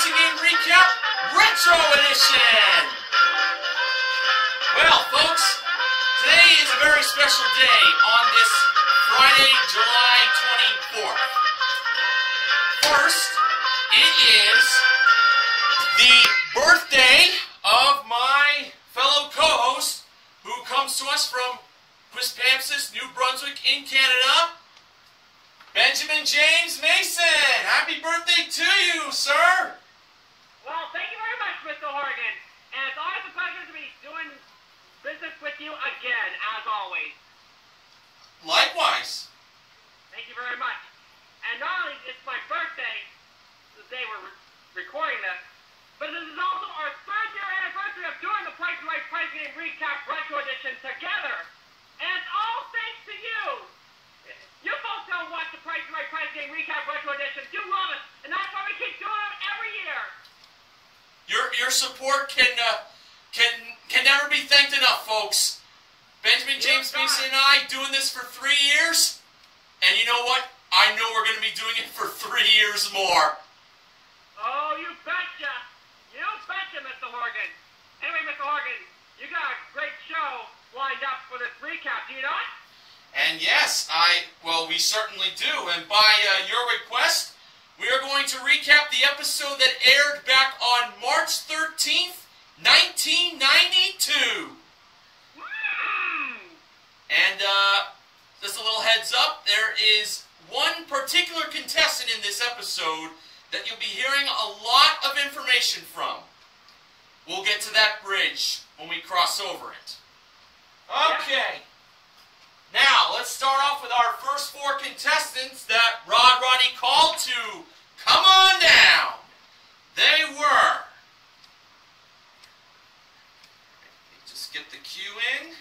Pricing Game Recap Retro Edition! Well, folks, today is a very special day on this Friday, July 24th. First, it is the birthday of my fellow co-host who comes to us from Quispamsis, New Brunswick in Canada, Benjamin James Mason. Happy birthday to you, sir. Well, thank you very much, Mr. Horgan. And it's always a pleasure to be doing business with you again, as always. Likewise. Thank you very much. And not only is my birthday, the day we're recording this, but this is also our 3rd-year anniversary of doing the Price and Right Price Game Recap Retro Edition together. And it's all thanks to you. You folks don't watch the Price and Right Price Game Recap Retro Edition. You love it, and that's why we keep doing them every year. Your support can never be thanked enough, folks. Benjamin James Mason and I doing this for 3 years, and you know what? I know we're going to be doing it for 3 years more. Oh, you betcha. You betcha, Mr. Horgan. Anyway, Mr. Horgan, you got a great show lined up for this recap, do you not? And yes, we certainly do. And by your request, we are going to recap the episode that aired back on March 13th, 1992. And just a little heads up, there is one particular contestant in this episode that you'll be hearing a lot of information from. We'll get to that bridge when we cross over it. Okay. Now, let's start off with our first 4 contestants that Roddy called to come on down. They were... Just get the cue in.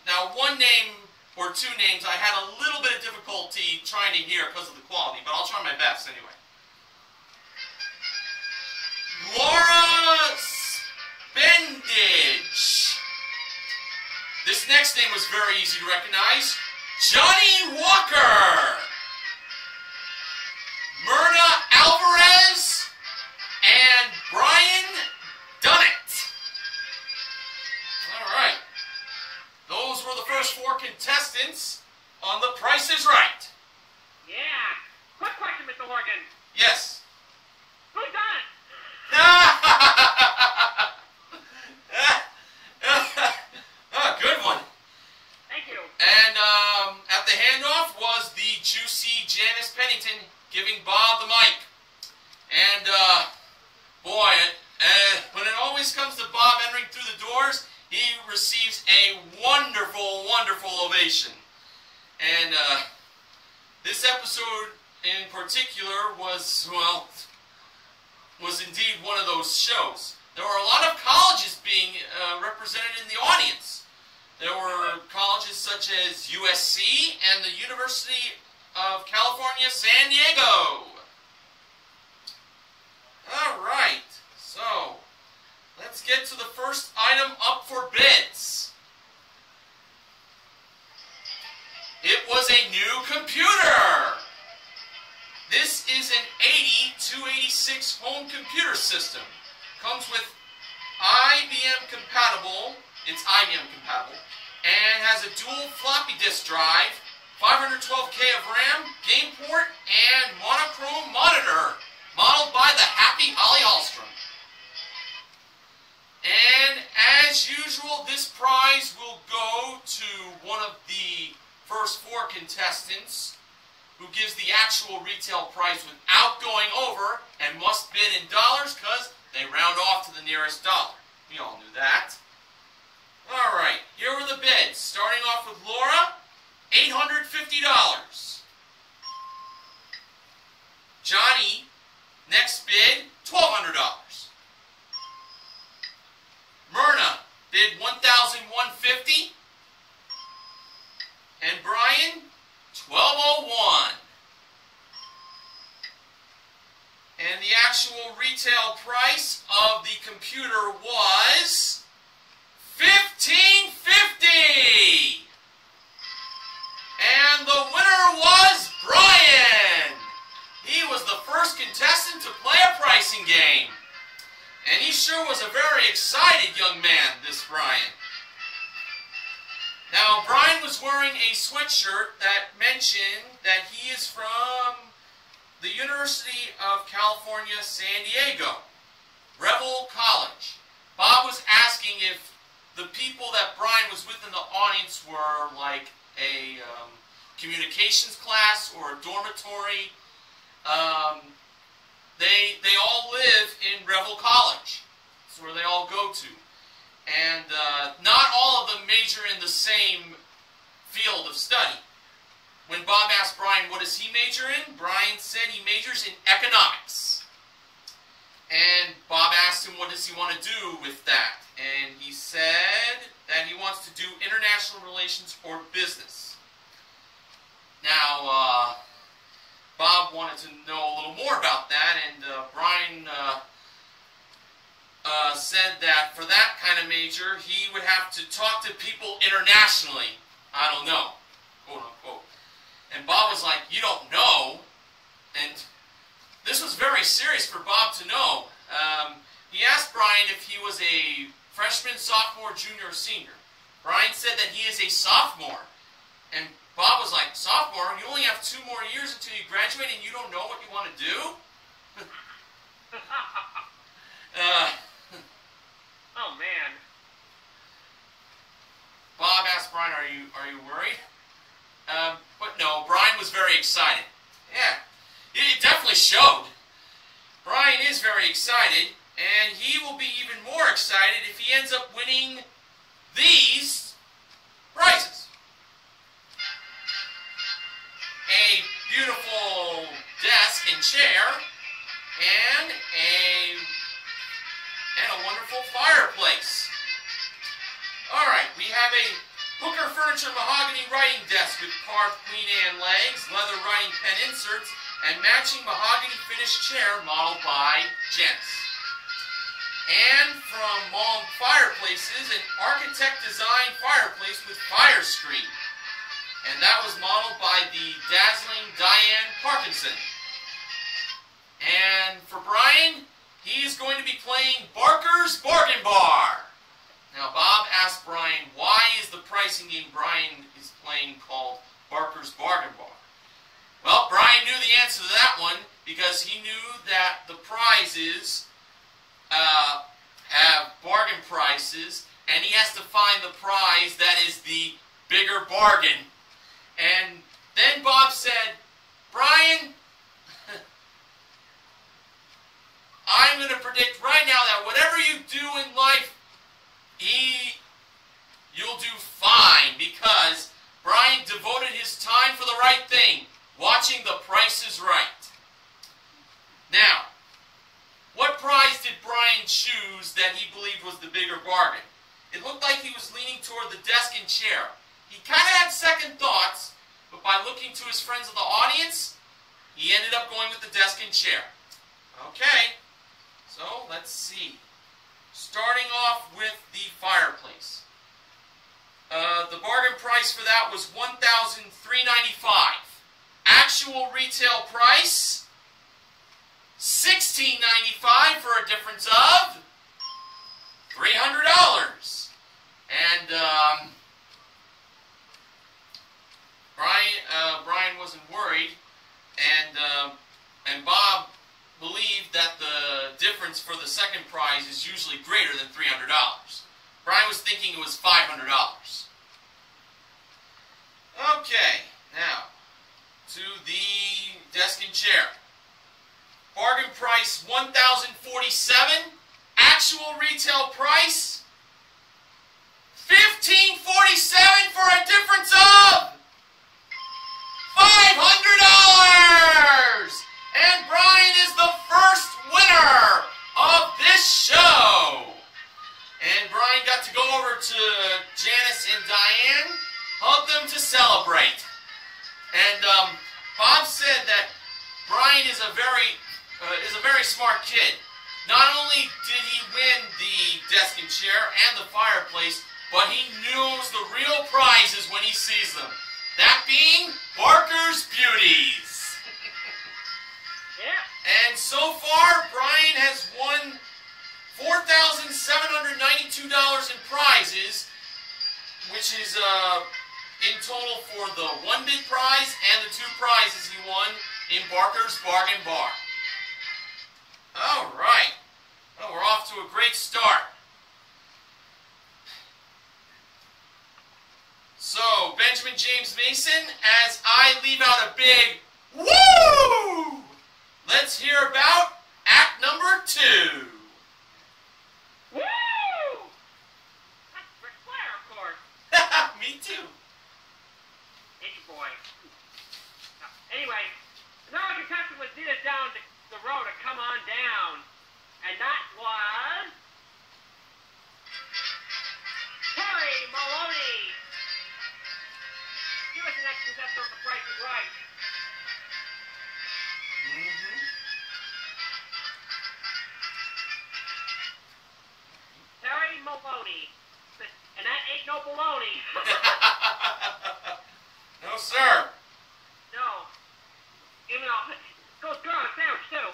Now, one name or 2 names I had a little bit of difficulty trying to hear because of the quality, but I'll try my best anyway. Laura Spendage. This next name was very easy to recognize. Johnny Walker. Myrna Alvarez. And Brian Dunnett. Alright. Those were the first 4 contestants on The Price is Right. Yeah. Quick question, Mr. Horgan. Yes. Who done it? Good one. Thank you. And at the handoff was the juicy Janice Pennington giving Bob the mic. And boy, when it always comes to Bob entering through the doors, he receives a wonderful, wonderful ovation. And this episode in particular was, well, was indeed one of those shows. There were a lot of colleges being represented in the audience. There were colleges such as USC and the University of California, San Diego. Alright, so let's get to the first item up for bids. It was a new computer. This is an 80-286 home computer system. Comes with IBM compatible, it's IBM compatible, and has a dual floppy disk drive, 512K of RAM, game port, and monochrome monitor, modeled by the happy Holly Ahlstrom. And as usual, this prize will go to one of the first 4 contestants who gives the actual retail price without going over and must bid in dollars because they round off to the nearest dollar. We all knew that. Alright, here were the bids. Starting off with Laura, $850. Johnny, next bid, $1,200. Myrna bid $1,150. And Brian, $1,201. And the actual retail price of the computer was $1,550. And the winner was Brian. was a very excited young man, this Brian. Now, Brian was wearing a sweatshirt that mentioned that he is from the University of California, San Diego, Revel College. Bob was asking if the people that Brian was with in the audience were like a communications class or a dormitory. They all live in Revel College. That's where they all go to. And not all of them major in the same field of study. When Bob asked Brian what does he major in, Brian said he majors in economics. And Bob asked him what does he want to do with that. And he said that he wants to do international relations or business. Now, Bob wanted to know a little more about that, and Brian said that for that kind of major, he would have to talk to people internationally. I don't know, quote unquote. And Bob was like, you don't know? And this was very serious for Bob to know. He asked Brian if he was a freshman, sophomore, junior, or senior. Brian said that he is a sophomore. And Bob was like, sophomore? You only have 2 more years until you graduate and you don't know what you want to do? Oh, man. Bob asked Brian, are you worried? But no, Brian was very excited. Yeah, it definitely showed. Brian is very excited, and he will be even more excited if he ends up winning these prizes. A beautiful desk and chair, and a wonderful fireplace. Alright, we have a Hooker Furniture mahogany writing desk with carved Queen Anne legs, leather writing pen inserts, and matching mahogany finished chair modeled by Janice. And from Monk Fireplaces, an architect-designed fireplace with fire screen. And that was modeled by the dazzling Diane Parkinson. And for Brian, he's going to be playing Barker's Bargain Bar. Now, Bob asked Brian, why is the pricing game Brian is playing called Barker's Bargain Bar? Well, Brian knew the answer to that one because he knew that the prizes have bargain prices, and he has to find the prize that is the bigger bargain. And then Bob said, Brian, I'm going to predict right now that whatever you do in life, you'll do fine, because Brian devoted his time for the right thing, watching The Price is Right. Now, what prize did Brian choose that he believed was the bigger bargain? It looked like he was leaning toward the desk and chair. He kind of had second thoughts, but by looking to his friends of the audience, he ended up going with the desk and chair. Okay, so let's see. Starting off with the fireplace. The bargain price for that was $1,395. Actual retail price, $1,695 for a difference of $300. And Brian wasn't worried, and Bob believed that the difference for the second prize is usually greater than $300. Brian was thinking it was $500. Okay, now to the desk and chair. Bargain price $1,047. Actual retail price $1,547 for a difference of $500! And Brian is the first winner of this show. And Brian got to go over to Janice and Diane, hug them to celebrate. And Bob said that Brian is a very smart kid. Not only did he win the desk and chair and the fireplace, but he knows the real prizes when he sees them. That being Barker's Beauties. Yeah. And so far, Brian has won $4,792 in prizes, which is in total for the 1 big prize and the 2 prizes he won in Barker's Bargain Bar. All right. Well, we're off to a great start. So, Benjamin James Mason, as I leave out a big woo! Let's hear about act number 2. Woo! That's Ric Flair, of course. Me too. It's your boy. Anyway, another contestant was needed down the road to come on down. And that was Terry Maloney. He was the next contestant on The Price is Right. Terry Maloney. And that ain't no baloney. No, sir. No. Even though it goes good on a sandwich, too.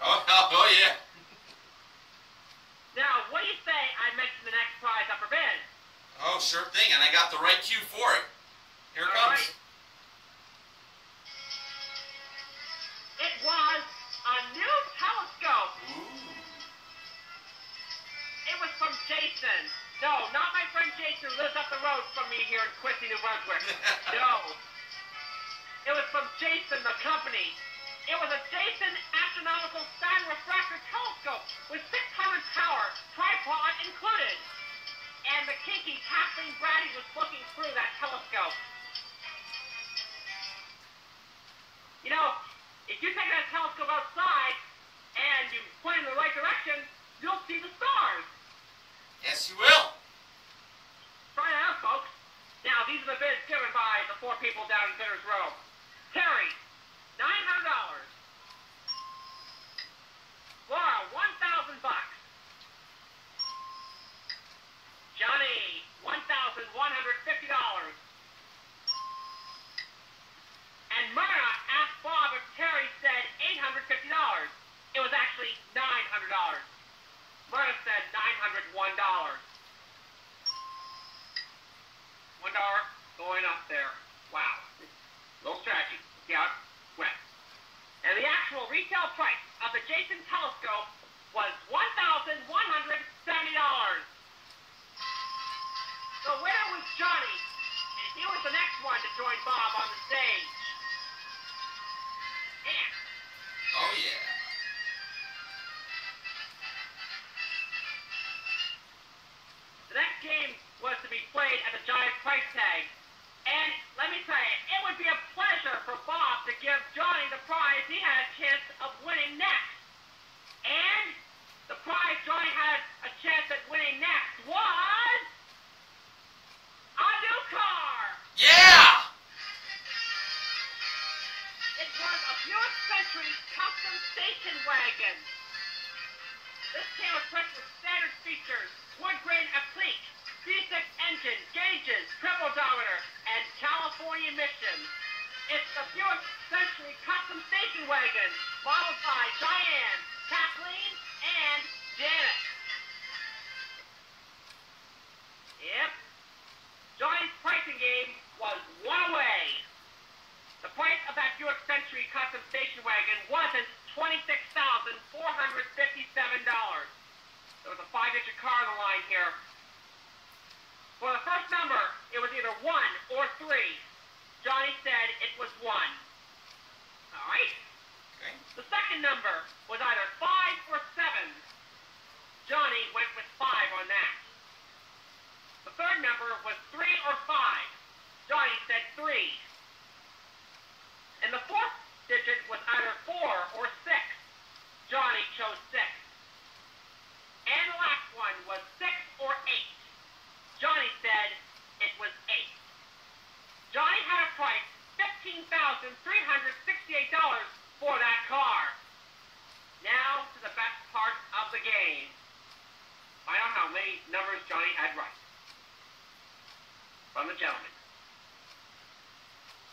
Oh, yeah. Now, what do you say I mention the next prize up for bid? Oh, sure thing, and I got the right cue for it. Here it All comes. right. It was a new telescope. Ooh. It was from Jason. No, not my friend Jason who lives up the road from me here in Quincy, New Brunswick. No. It was from Jason, the company. It was a Jason astronomical sun refractor telescope with 600 power, tripod included. And the kinky Kathleen Brady was looking through that telescope. You know, if you take that telescope outside and you point in the right direction, you'll see the stars. Yes, you will. Try it out, folks. Now, these are the bids given by the 4 people down in Bidder's Row. Terry, $900. Laura, $1,000. Johnny, $1,150. And Myrna asked Bob if Terry said $850. It was actually $900. Myrna said $901. $1 going up there. Wow. Little strategy. See how it went. And the actual retail price of the Jason telescope was $1,170. The winner was Johnny, and he was the next one to join Bob on the stage. Yeah. Oh, yeah. The next game was to be played at the Giant price tag. And let me tell you, it would be a pleasure for Bob to give Johnny the prize he had a chance of winning next. And the prize Johnny had a chance at winning next was a new car. Yeah! It was a Buick Century custom station wagon. This came equipped with standard features, wood grain applique, V6 engine, gauges, trip odometer, and California emissions. It's the Buick Century custom station wagon, modeled by Diane, Kathleen, and Janet. Yep. Johnny's pricing game was one away. The price of that Buick Century custom station wagon wasn't $26,457. There was a 5-digit car on the line here. For the first number, it was either 1 or 3. Johnny said it was 1. All right? Okay. The second number was either 5 or 7. Johnny went with 5 on that. The third number was 3 or 5. Johnny said 3. And the fourth digit was either 4 or 6. Johnny chose 6. And the last one was 6 or 8. Johnny said it was 8. Johnny had a price, $15,368 for that car. Now to the best part of the game. Find out how many numbers Johnny had right. From the gentleman.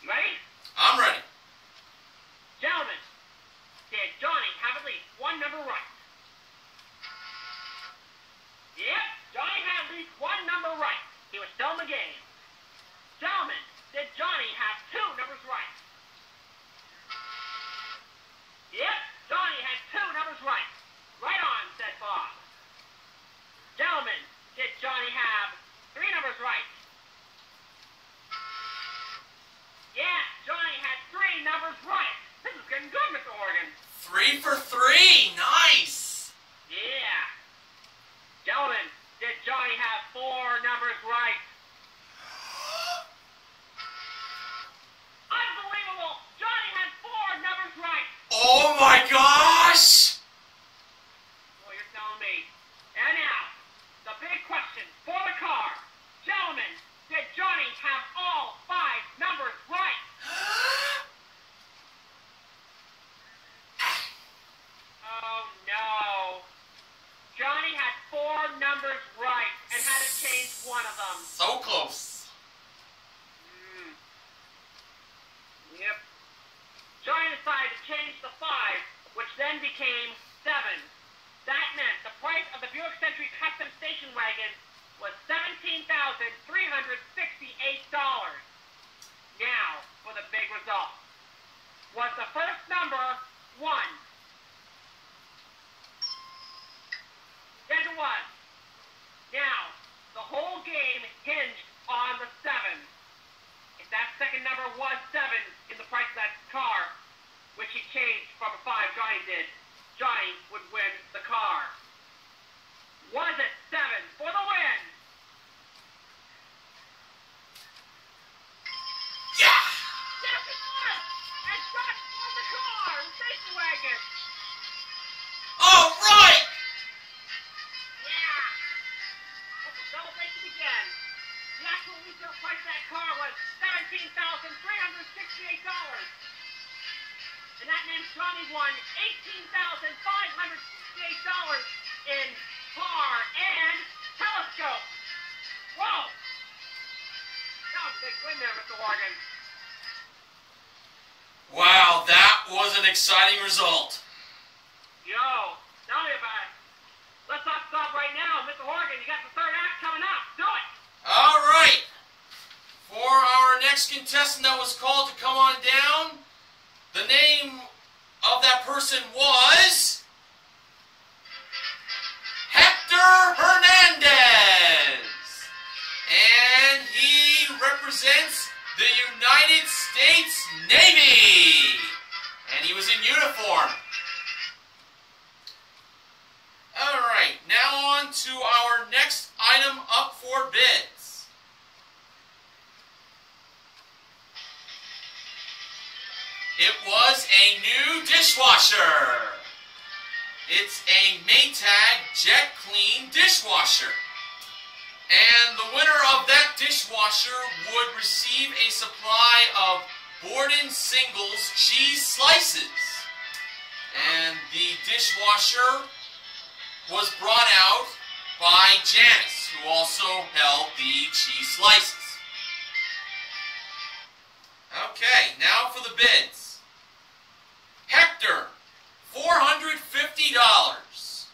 You ready? I'm ready. Gentlemen, did Johnny have at least one number right? 3 for 3. Nice. Yeah. Gentlemen, did Johnny have 4 numbers right? Unbelievable! Johnny had 4 numbers right! Oh my gosh! Well, you're telling me. And now, the big question for the car. Gentlemen, did Johnny have all 5 numbers right? Oh no. Johnny had 4 numbers right and had to change one of them. So close. Yep. Johnny decided to change the 5, which then became 7. That meant the price of the Buick Century Custom Station Wagon was $17,368. Now, for the big result. Was the first number 1? Yes, it was. Now, the whole game hinged on the 7. If that second number was 7 in the price of that car, which he changed from a 5, Johnny did, Johnny would win the car. Was it 7 for the win? Yeah! Yes, it was! And Johnny won the car, the station wagon. All right! Yeah! Let the celebration begin. The actual retail price of that car was $17,368. And that means Johnny won $18,568 in car and telescope. Whoa! That was a big win there, Mr. Horgan. Wow, that was an exciting result. Yo, tell me about it. Let's not stop right now. Mr. Horgan, you got the third act coming up. Do it! All right. For our next contestant that was called to come on down, the name of that person was Hector Hernandez. And he represents the United States Navy. And he was in uniform. All right, now on to our next item up for bids. It was a new dishwasher. It's a Maytag Jet Clean dishwasher. And the winner of that dishwasher would receive a supply of Borden Singles cheese slices. And the dishwasher was brought out by Janice, who also held the cheese slices. Okay, now for the bids. Hector, $450.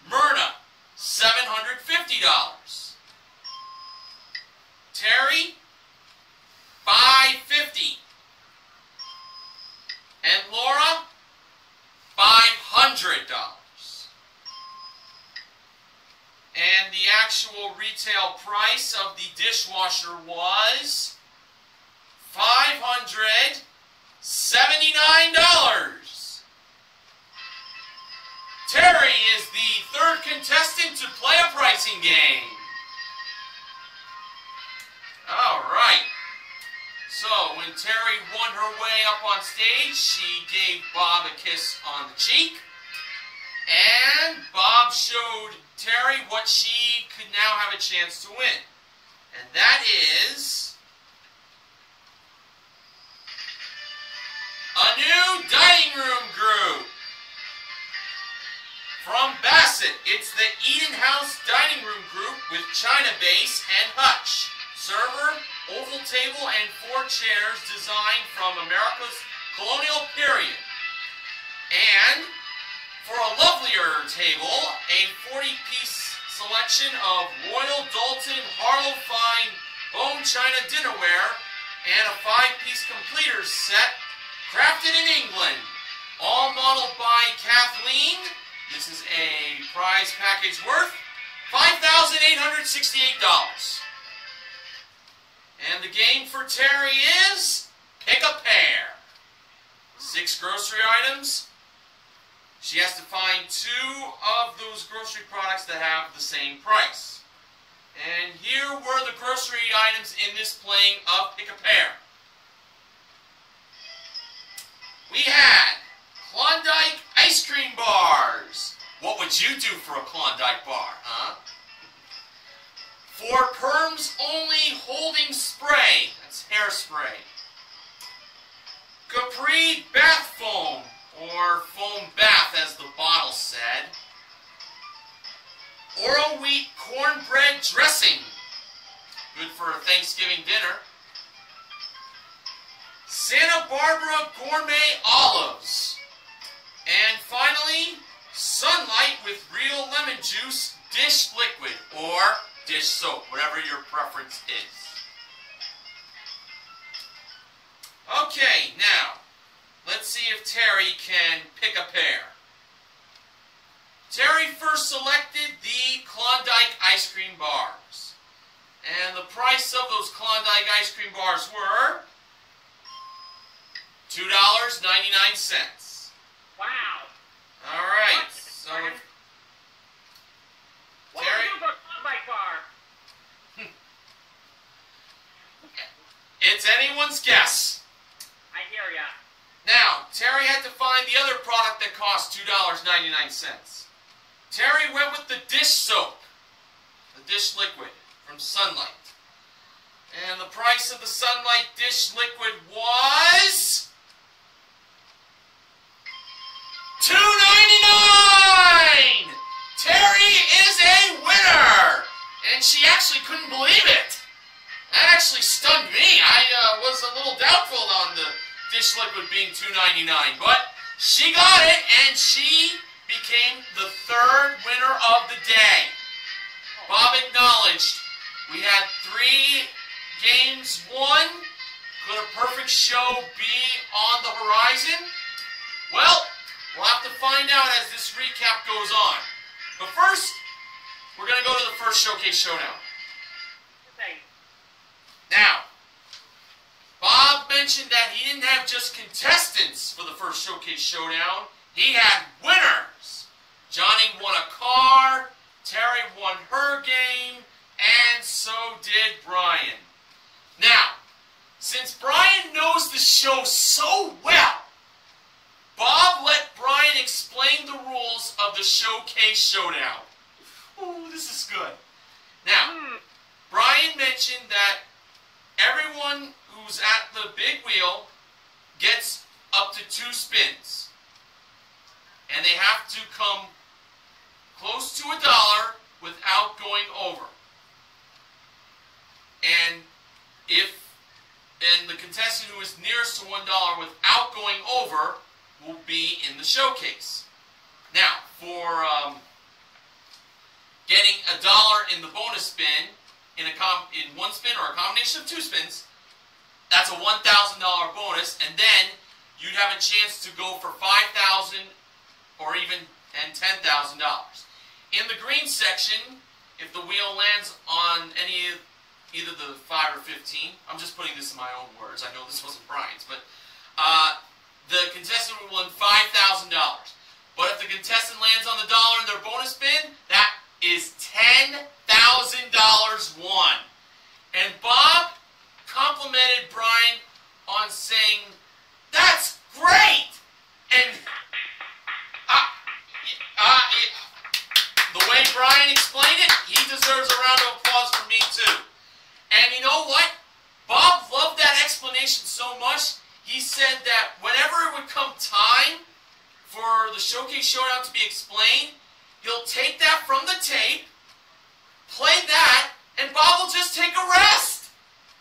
Myrna, $750. Terry, $550. And Laura, $500. And the actual retail price of the dishwasher was $579. Terry is the third contestant to play a pricing game. All right. So, when Terry won her way up on stage, she gave Bob a kiss on the cheek. And Bob showed Terry what she could now have a chance to win. And that is a new dining room group. From Bassett, it's the Eden House Dining Room Group with China base and hutch, server, oval table, and 4 chairs designed from America's colonial period. And for a lovelier table, a 40-piece selection of Royal Dalton Harlow Fine Bone China dinnerware and a 5-piece completers set crafted in England, all modeled by Kathleen. This is a prize package worth $5,868. And the game for Terry is pick a pair. 6 grocery items. She has to find 2 of those grocery products that have the same price. And here were the grocery items in this playing of Pick a Pair. We had Klondike ice cream bars. What would you do for a Klondike bar, huh? For Perms Only Holding Spray. That's hairspray. Capri Bath Foam, or foam bath as the bottle said. Oro Wheat Cornbread Dressing. Good for a Thanksgiving dinner. Santa Barbara Gourmet Olives. And finally, Sunlight with Real Lemon Juice Dish Liquid, or dish soap, whatever your preference is. Okay, now, let's see if Terry can pick a pair. Terry first selected the Klondike ice cream bars. And the price of those Klondike ice cream bars were $2.99. Wow. All right, so What Terry, do you do for a Klondike bar? it's anyone's guess. I hear ya. Now, Terry had to find the other product that cost $2.99. Terry went with the dish soap, the dish liquid from Sunlight. And the price of the Sunlight dish liquid was $2.99! Terry is a winner! And she actually couldn't believe it. That actually stunned me. I was a little doubtful on the dish liquid being $2.99, but she got it, and she became the 3rd winner of the day. Bob acknowledged we had 3 games won. Could a perfect show be on the horizon? Well, we'll have to find out as this recap goes on. But first, we're going to go to the first Showcase Showdown. Okay. Now, Bob mentioned that he didn't have just contestants for the first Showcase Showdown. He had winners. Johnny won a car, Terry won her game, and so did Brian. Now, since Brian knows the show so well, Bob let Brian explain the rules of the Showcase Showdown. Ooh, this is good. Now, Brian mentioned that everyone who's at the big wheel gets up to 2 spins. And they have to come close to $1 without going over. And the contestant who is nearest to $1 without going over will be in the showcase. Now, for getting $1 in the bonus spin in one spin or a combination of 2 spins, that's a $1,000 bonus, and then you'd have a chance to go for $5,000 or even $10,000. In the green section, if the wheel lands on either the 5 or 15, I'm just putting this in my own words. I know this wasn't Brian's, but the contestant will win $5,000. But if the contestant lands on the $1 in their bonus spin, that is $10,000 won. And Bob complimented Brian on saying, "That's great!" And the way Brian explained it, he deserves a round of applause from me too. And you know what? Bob loved that explanation so much, he said that whenever it would come time for the Showcase Showdown to be explained, he'll take that from the tape, play that, and Bob will just take a rest.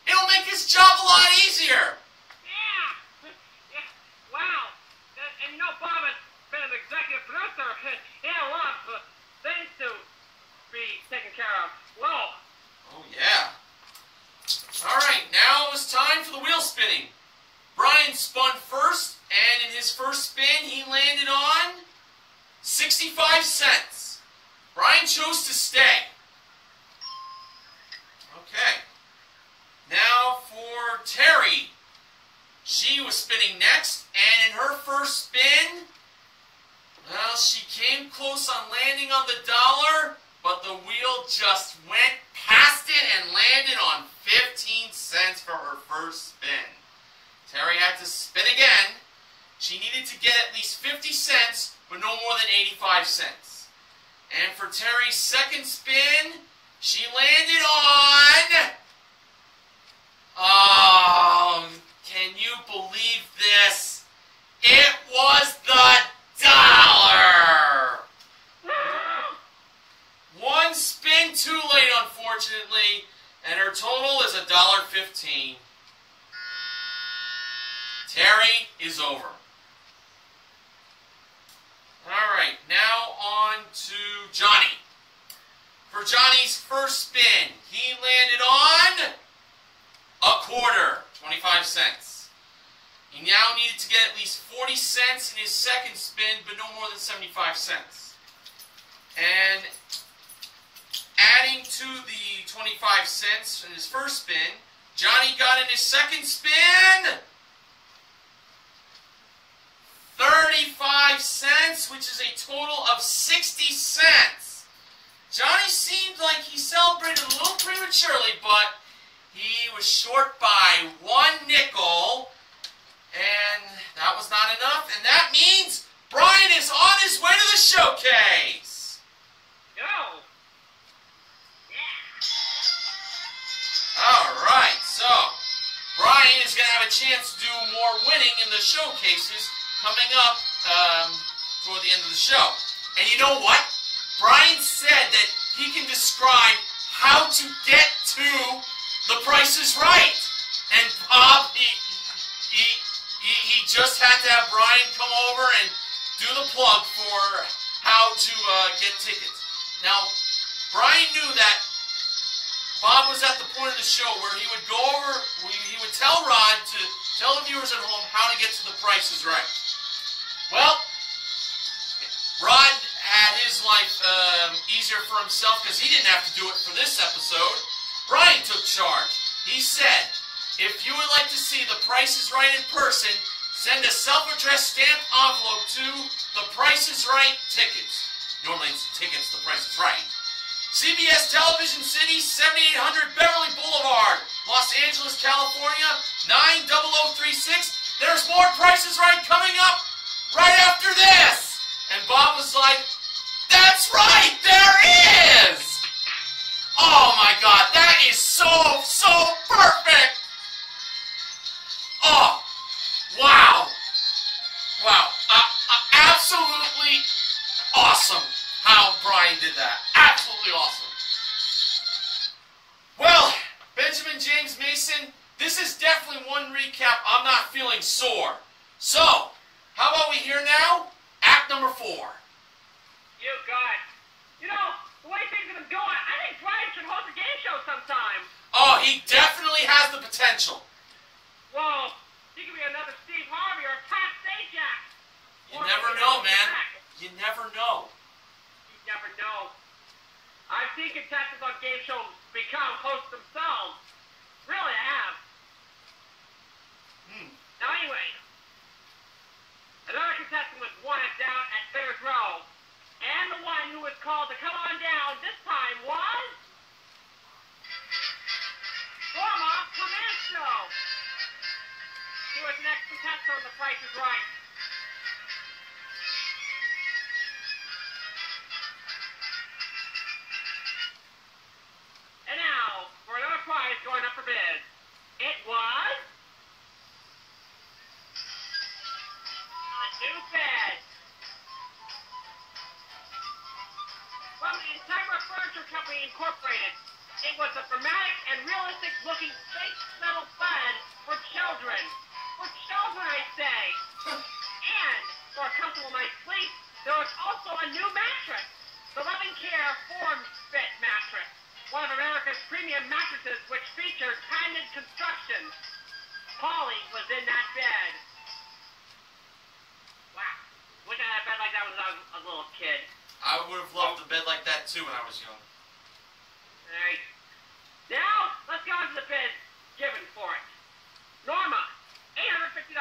It'll make his job a lot easier. Yeah. Wow. And you know, Bob has been an executive producer. He had a lot of things to be taken care of. Whoa. Oh, yeah. All right, now it's time for the wheel spinning. Brian spun first, and in his first spin, he landed on 65 cents. Brian chose to stay. Okay. Now for Terry. she was spinning next, and in her first spin, well, she came close on landing on the dollar, but the wheel just went past it and landed on 15 cents for her first spin. Terry had to spin again. She needed to get at least 50 cents, but no more than 85 cents. And for Terry's second spin, she landed on... Oh, can you believe this? It was the dollar! One spin too late, unfortunately, and her total is $1.15. Terry is over. Alright, now on to Johnny. For Johnny's first spin, he landed on a quarter, 25 cents. He now needed to get at least 40 cents in his second spin, but no more than 75 cents. And adding to the 25 cents in his first spin, Johnny got in his second spin 35 cents, which is a total of 60 cents. Johnny seemed like he celebrated a little prematurely, but he was short by 1 nickel, and that was not enough, and that means Brian is on his way to the showcase. Go. Alright, so Brian is going to have a chance to do more winning in the showcases coming up toward the end of the show. And you know what? Brian said that he can describe how to get to The Price is Right. And Bob, he just had to have Brian come over and do the plug for how to get tickets. Now, Brian knew that Bob was at the point of the show where he would go over, he would tell Rod to tell the viewers at home how to get to The Price is Right. Well, Rod had his life easier for himself because he didn't have to do it for this episode. Brian took charge. He said, if you would like to see The Price is Right in person, send a self-addressed stamped envelope to The Price is Right tickets. Normally it's tickets, The Price is Right. CBS Television City, 7800 Beverly Boulevard, Los Angeles, California, 90036. There's more Price is Right coming up right after this. And Bob was like, that's right, there is. Oh my God, that is so perfect. Oh, wow. Wow, absolutely awesome how Brian did that. Absolutely awesome. Well, Benjamin James Mason, this is definitely one recap I'm not feeling sore. So, how about we hear now act number 4. You got it. You know, the way things have been going, I think Brian should host a game show sometime. Oh, he definitely has the potential. Well, he could be another Steve Harvey or Pat Sajak. You never know, man. You never know. You never know. I've seen contestants on game shows become hosts themselves. Really, I have. Now, anyway, another contestant was wanted down at Bears Row, and the one who was called to come on down this time was Norma Clemencio. He was the next contestant on The Price is Right. And now, for another prize going up for bid, it was a new bed from the Integra Furniture Company Incorporated. It was a dramatic and realistic-looking space shuttle bed for children. For children, I say. And for a comfortable night's sleep, there was also a new mattress, the Loving Care Form Fit mattress, one of America's premium mattresses which features patented construction. Polly was in that bed. Wow. Wish I had a bed like that when I was a little kid. I would have loved a bed like that too when I was young. Alright. Now, let's go on to the bid given for it. Norma, $850.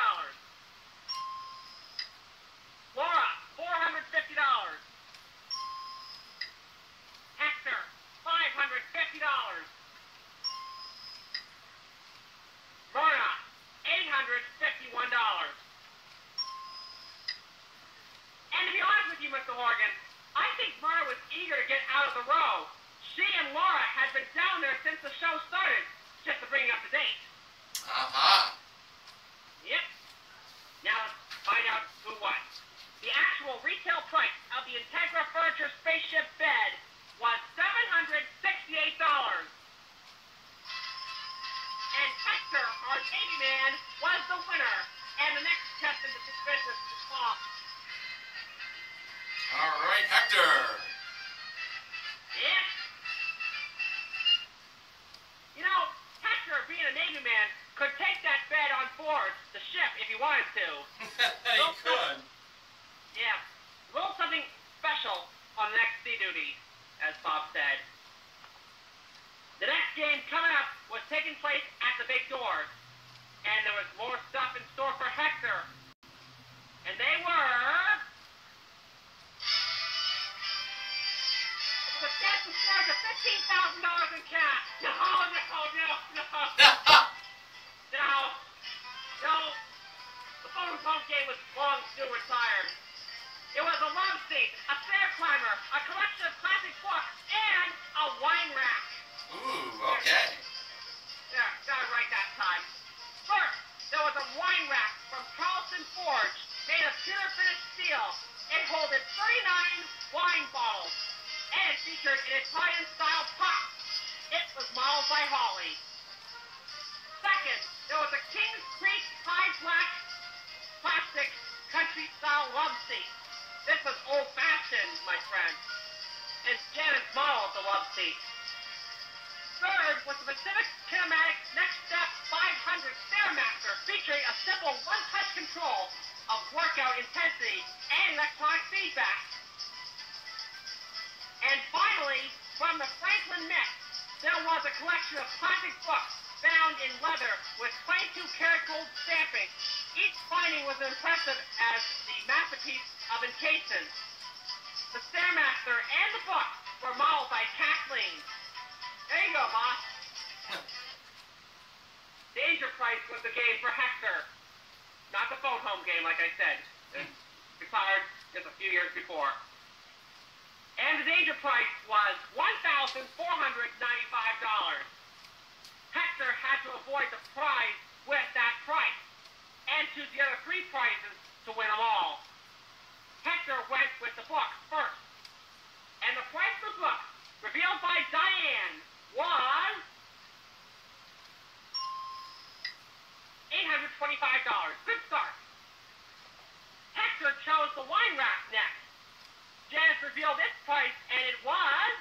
And to be honest with you, Mr. Horgan, I think Mara was eager to get out of the row. She and Laura had been down there since the show started, just to bring you up to date. Yep. Now let's find out who won. The actual retail price of the Integra Furniture Spaceship bed was $768. And Hector, our Navy man, was the winner. And the next contestant of this business is off. All right, Hector. Yep. You know, Hector, being a Navy man, could take that bed on board the ship if he wanted to. He could. Yeah. A little something special on the next sea duty, as Bob said. The next game coming up was taking place at the big doors. And there was more stuff in store for Hector. And they were... The best was charged of $15,000 in cash. No. The phone game was long still retired. It was a love seat, a stair climber, a collection of classic books, and a wine rack. Ooh, okay. Yeah, got it right that time. First, there was a wine rack from Charleston Forge, made of pure finished steel. It holded 39 wine bottles, and it featured an Italian-style pop. It was modeled by Holly. Second, there was a Kings Creek high black plastic country-style love seat. This was old-fashioned, my friend. And Janet's modeled the love seat. Third was the Pacific Kinematic Next Step 500 Stairmaster, featuring a simple one-touch control of workout intensity and electronic feedback. And finally, from the Franklin Mix, there was a collection of classic books bound in leather with 22-karat gold stamping. Each finding was impressive as the masterpiece of encasement. The Stairmaster and the books were modeled by Kathleen. There you go, boss. Danger Price was the game for Hector. Not the phone home game, like I said. Retired just a few years before. And the danger price was $1,495. Hector had to avoid the prize with that price and choose the other three prizes to win them all. Hector went with the book first. And the price for the book, revealed by Diane, was $825. Good start. Hector chose the wine rack next. Janice revealed its price, and it was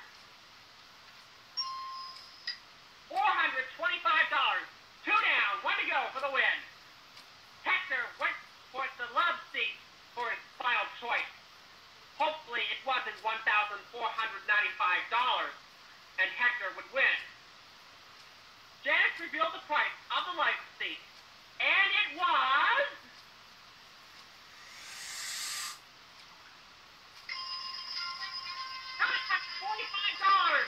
$425. Two down, one to go for the win. Hector went for the love seat for his final choice. Hopefully it wasn't $1,495, and Hector would win. Janice revealed the price of the life seat, and it was $45.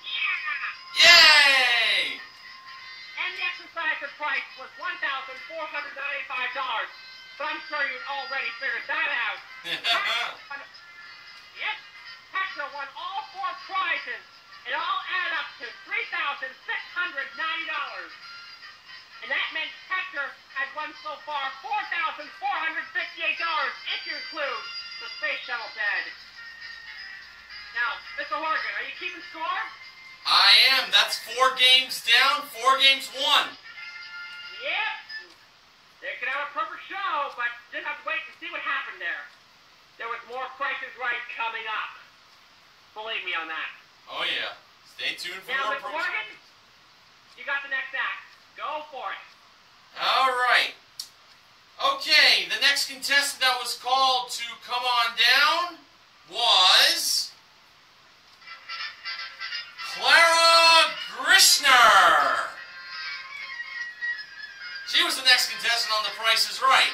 Yeah! Yay! And the exercise price was $1,495. But I'm sure you'd already figured that out. Yep, Hector won all four prizes. It all added up to $3,690. And that meant Hector had won so far $4,458 if you include the space shuttle bed. Now, Mr. Horgan, are you keeping score? I am. That's 4 games down, 4 games won. Yep. They could have a perfect show, but just have to wait and see what happened there. There was more Prices Right coming up. Believe me on that. Oh, yeah. Stay tuned for now, more Mr. Morgan, you got the next act. Go for it. All right. Okay, the next contestant that was called to come on down was Clara Grishner. She was the next contestant on The Price is Right.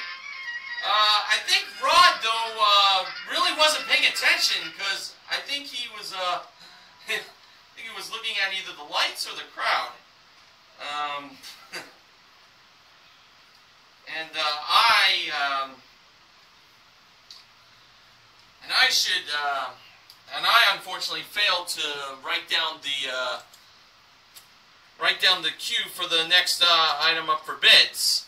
I think Rod, though, really wasn't paying attention because I think he was looking at either the lights or the crowd. And I unfortunately failed to write down the cue for the next item up for bids.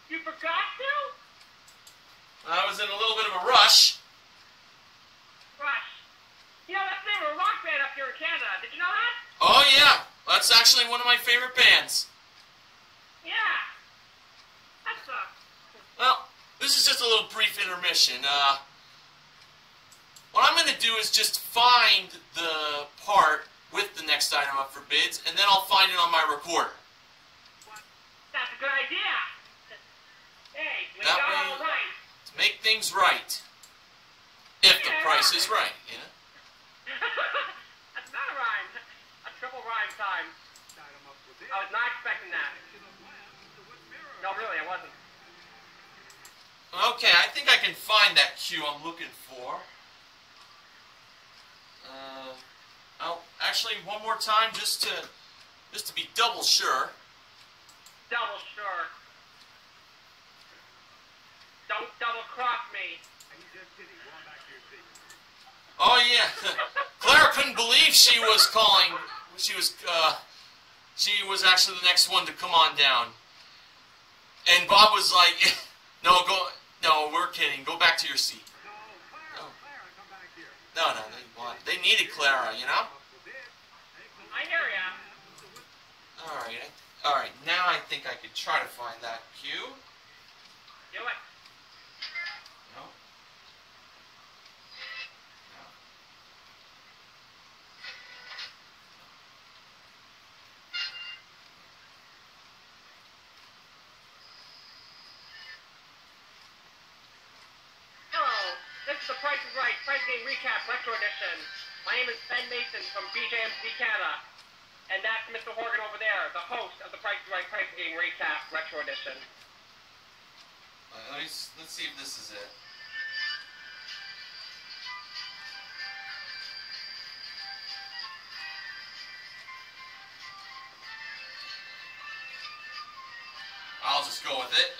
You forgot to? I was in a little bit of a rush. Rush. You know, that's the name of a rock band up here in Canada. Did you know that? Oh yeah, that's actually one of my favorite bands. Yeah. That's Well, this is just a little brief intermission. What I'm going to do is just find the part with the next item up for bids, and then I'll find it on my recorder. That's a good idea. Hey, we That got way, all right. to make things right. If the price is right, you know? That's not a rhyme. A triple rhyme time. I was not expecting that. No, really, I wasn't. Okay, I think I can find that cue I'm looking for. Oh, actually, one more time, just to be double sure. Double sure. Don't double cross me. Oh yeah, Clara couldn't believe she was calling. She was actually the next one to come on down. And Bob was like, "No, we're kidding. Go back to your seat." No, they needed Clara, you know? I hear ya. Alright, now I think I could try to find that cue. Do it. No. Hello, this is the Price is Right Price Game Recap Retro Edition. My name is Ben Mason from BJMTV Canada, and that's Mr. Horgan over there, the host of the Price is Right Price Game Recap Retro Edition. Let's see if this is it. I'll just go with it.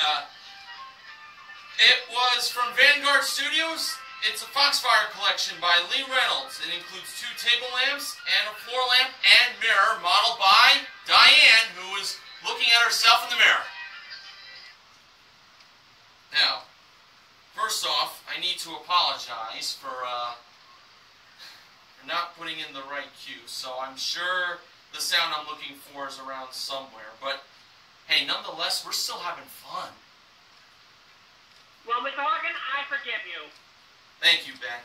It was from Vanguard Studios. It's a Foxfire collection by Lee Reynolds. It includes 2 table lamps and a floor lamp and mirror modeled by Diane, who was looking at herself in the mirror. Now, first off, I need to apologize for not putting in the right cue. So I'm sure the sound I'm looking for is around somewhere. But hey, nonetheless, we're still having fun. Well, Mr. Horgan, I forgive you. Thank you, Ben.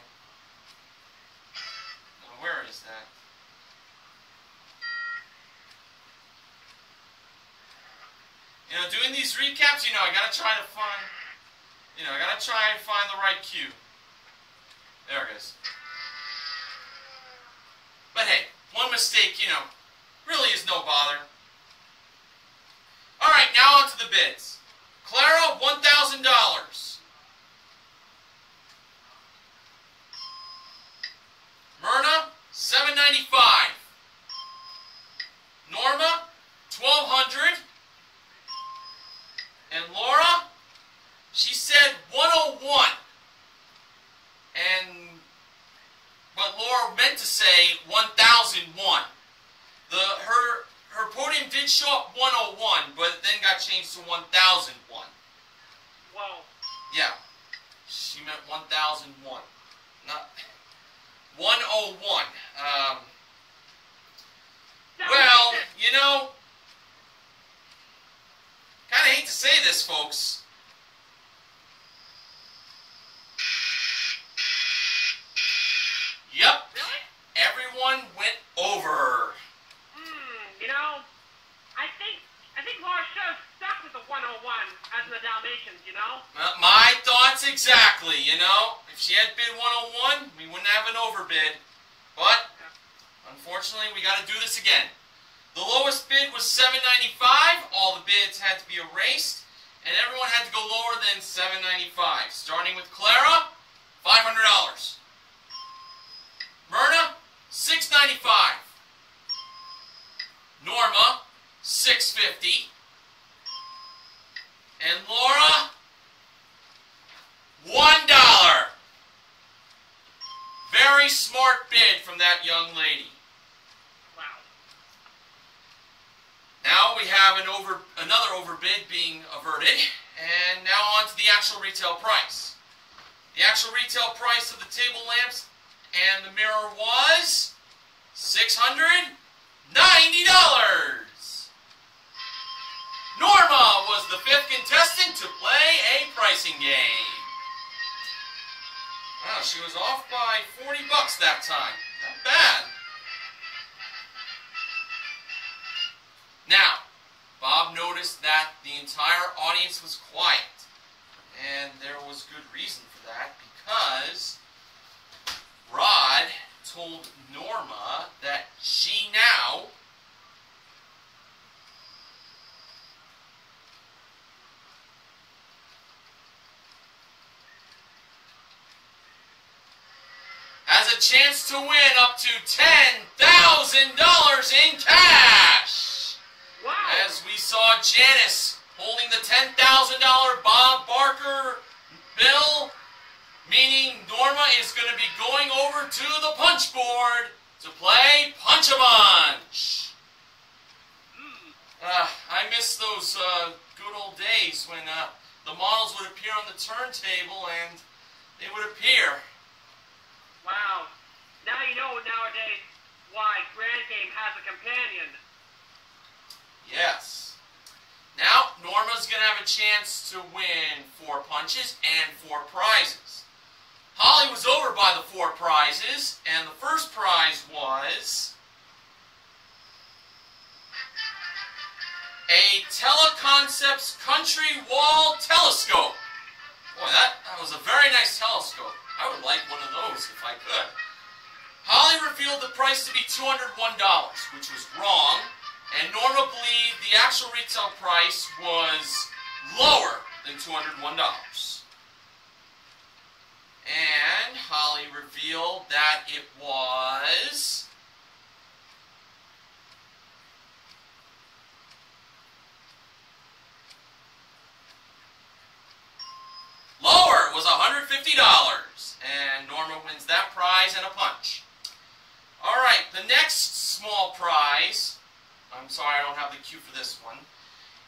Now, where is that? You know, doing these recaps, you know, I gotta try and find the right cue. There it is. But hey, one mistake, you know, really is no bother. Alright, now on to the bids. Clara, $1,000. Myrna, $795. Norma, $1,200. And Laura, she said 101. But Laura meant to say 1001. Her podium did show up 101, but it then got changed to 1001. Whoa. Yeah. She meant 1001. Not 101. Well, you know, kind of hate to say this, folks. Yep. Really? Everyone went over. You know, I think Laura should have stuck with the 101 as in the Dalmatians, you know? My thoughts exactly, you know. If she had bid 101, we wouldn't have an overbid. But, unfortunately, we got to do this again. The lowest bid was $795. All the bids had to be erased. And everyone had to go lower than $795. Starting with Clara, $500. Myrna, $695. Norma, $650. $6.50. And Laura, $1. Very smart bid from that young lady. Wow. Now we have another overbid being averted, and now on to the actual retail price. The actual retail price of the table lamps and the mirror was $690. Norma was the fifth contestant to play a pricing game. Wow, she was off by $40 that time. Not bad. Now, Bob noticed that the entire audience was quiet. And there was good reason for that, because Rod told Norma that she now has a chance to win up to $10,000 in cash. Wow. As we saw Janice holding the $10,000 Bob Barker bill, meaning Norma is going to be going over to the punch board to play Punch-A-Bunch. I miss those good old days when the models would appear on the turntable and they would appear. Wow. Now you know nowadays why Grand Game has a companion. Yes. Now, Norma's going to have a chance to win 4 punches and 4 prizes. Holly was over by the 4 prizes, and the first prize was a Teleconcepts Country Wall Telescope. Boy, that was a very nice telescope. I would like one of those if I could. Holly revealed the price to be $201, which was wrong, and Norma believed the actual retail price was lower than $201. And Holly revealed that it was lower. It was $150. And Norma wins that prize and a punch. Alright, the next small prize, I'm sorry I don't have the cue for this one.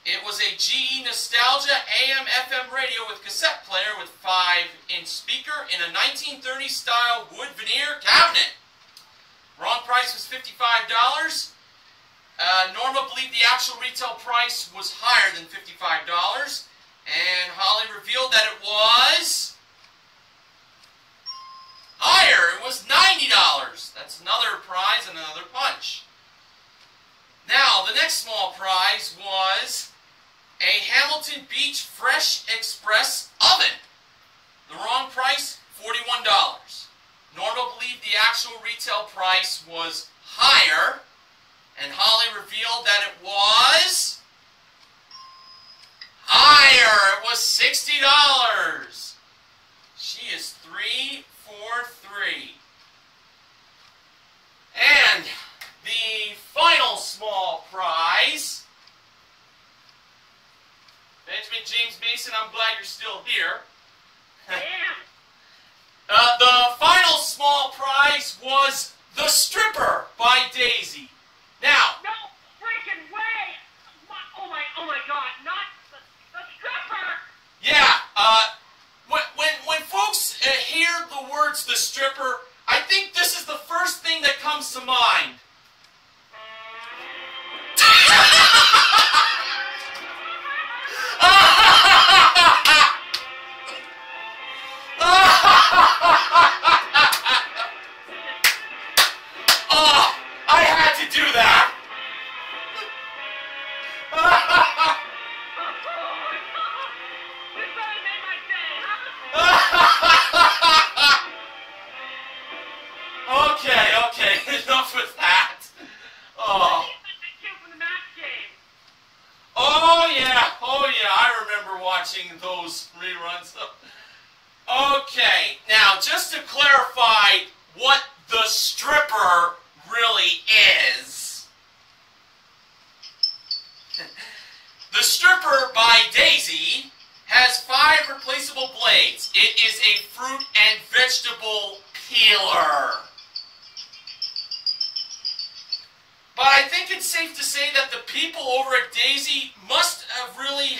It was a GE Nostalgia AM/FM radio with cassette player with 5-inch speaker in a 1930s style wood veneer cabinet. Wrong price was $55. Norma believed the actual retail price was higher than $55. And Holly revealed that it was higher. It was $90. That's another prize and another punch. Now, the next small prize was a Hamilton Beach Fresh Express oven. The wrong price, $41. Norma believed the actual retail price was higher, and Holly revealed that it was higher. It was $60. She is 3 for 3. And the final small prize, Benjamin James Mason, I'm glad you're still here. The final small prize was The Stripper by Daisy. Now, No freaking way! Oh my God! Not the stripper! yeah, when folks hear the words The Stripper, I think this is the first thing that comes to mind. Oh, I had to do that. You really made my day, Okay, enough with that. Oh. From the match game. Oh yeah, I remember watching those reruns. Okay, now just to clarify what the stripper really is. The Stripper by Daisy has 5 replaceable blades. It is a fruit and vegetable peeler. But I think it's safe to say that the people over at Daisy must have really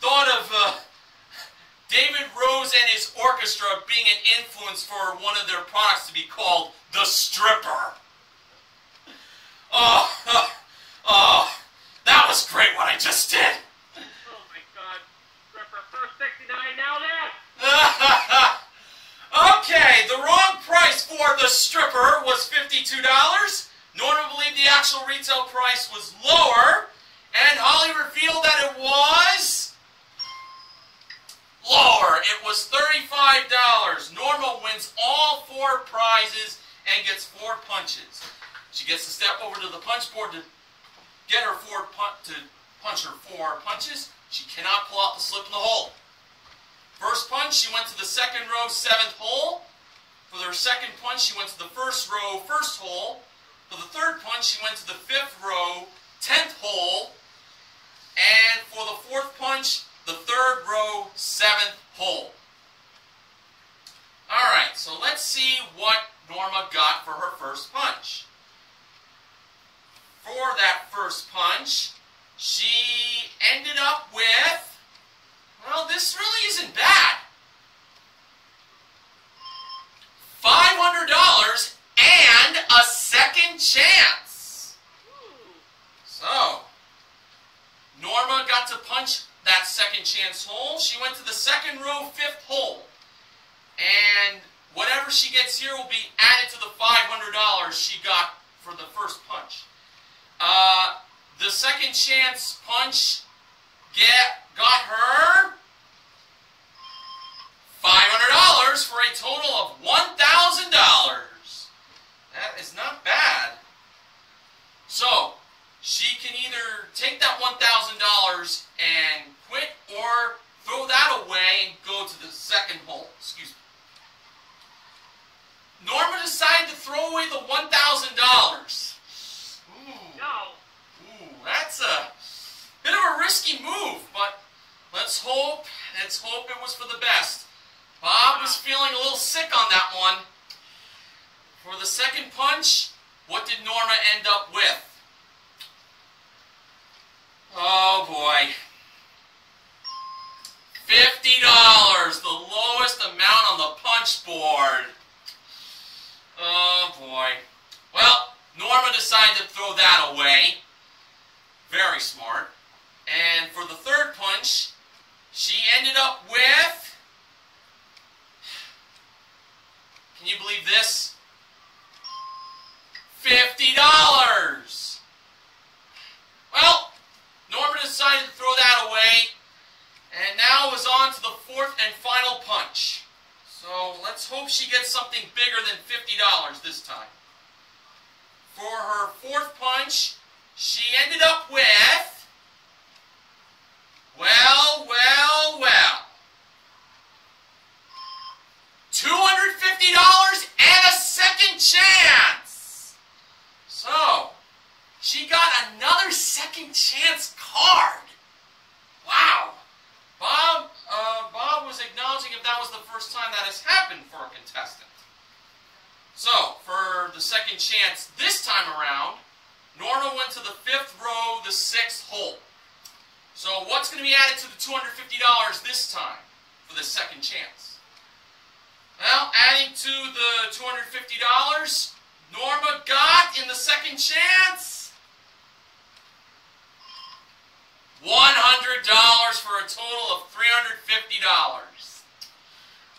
thought of David Rose and his orchestra being an influence for one of their products to be called the Stripper. Oh, that was great what I just did. Oh my God, Stripper, first 69, now this. Okay, the wrong price for the Stripper was $52. Norma believed the actual retail price was lower, and Holly revealed that it was lower. It was $35. Norma wins all 4 prizes and gets 4 punches. She gets to step over to the punch board to get her punch her 4 punches. She cannot pull out the slip in the hole. First punch, she went to the second row, 7th hole. For her second punch, she went to the first row, 1st hole. For the third punch, she went to the 5th row, 10th hole. And for the 4th punch, the 3rd row, 7th hole. Alright, so let's see what Norma got for her first punch. For that first punch, she ended up with, well, this really isn't bad. $500 and a second chance. So, Norma got to punch that second chance hole. She went to the second row, 5th hole. And whatever she gets here will be added to the $500 she got for the first punch. The second chance punch got her $500 for a total of $1,000. That is not bad. So, she can either take that $1,000 and quit or throw that away and go to the second hole. Excuse me. Norma decided to throw away the $1,000. No. That's a bit of a risky move, but let's hope it was for the best. Bob was feeling a little sick on that one. For the second punch, what did Norma end up with? Oh boy. $50, the lowest amount on the punch board. Oh boy. Well, Norma decided to throw that away. Very smart. And for the third punch, she ended up with, can you believe this? $50. Well, Norma decided to throw that away, and now it was on to the 4th and final punch. So let's hope she gets something bigger than $50 this time. For her 4th punch, she ended up with, well, $250 and a second chance. So, she got another second chance card. Wow. Bob was acknowledging if that was the first time that has happened for a contestant. So, for the second chance this time around, Norma went to the 5th row, the 6th hole. So, what's going to be added to the $250 this time for the second chance? Well, adding to the $250, Norma got in the second chance $100 for a total of $350.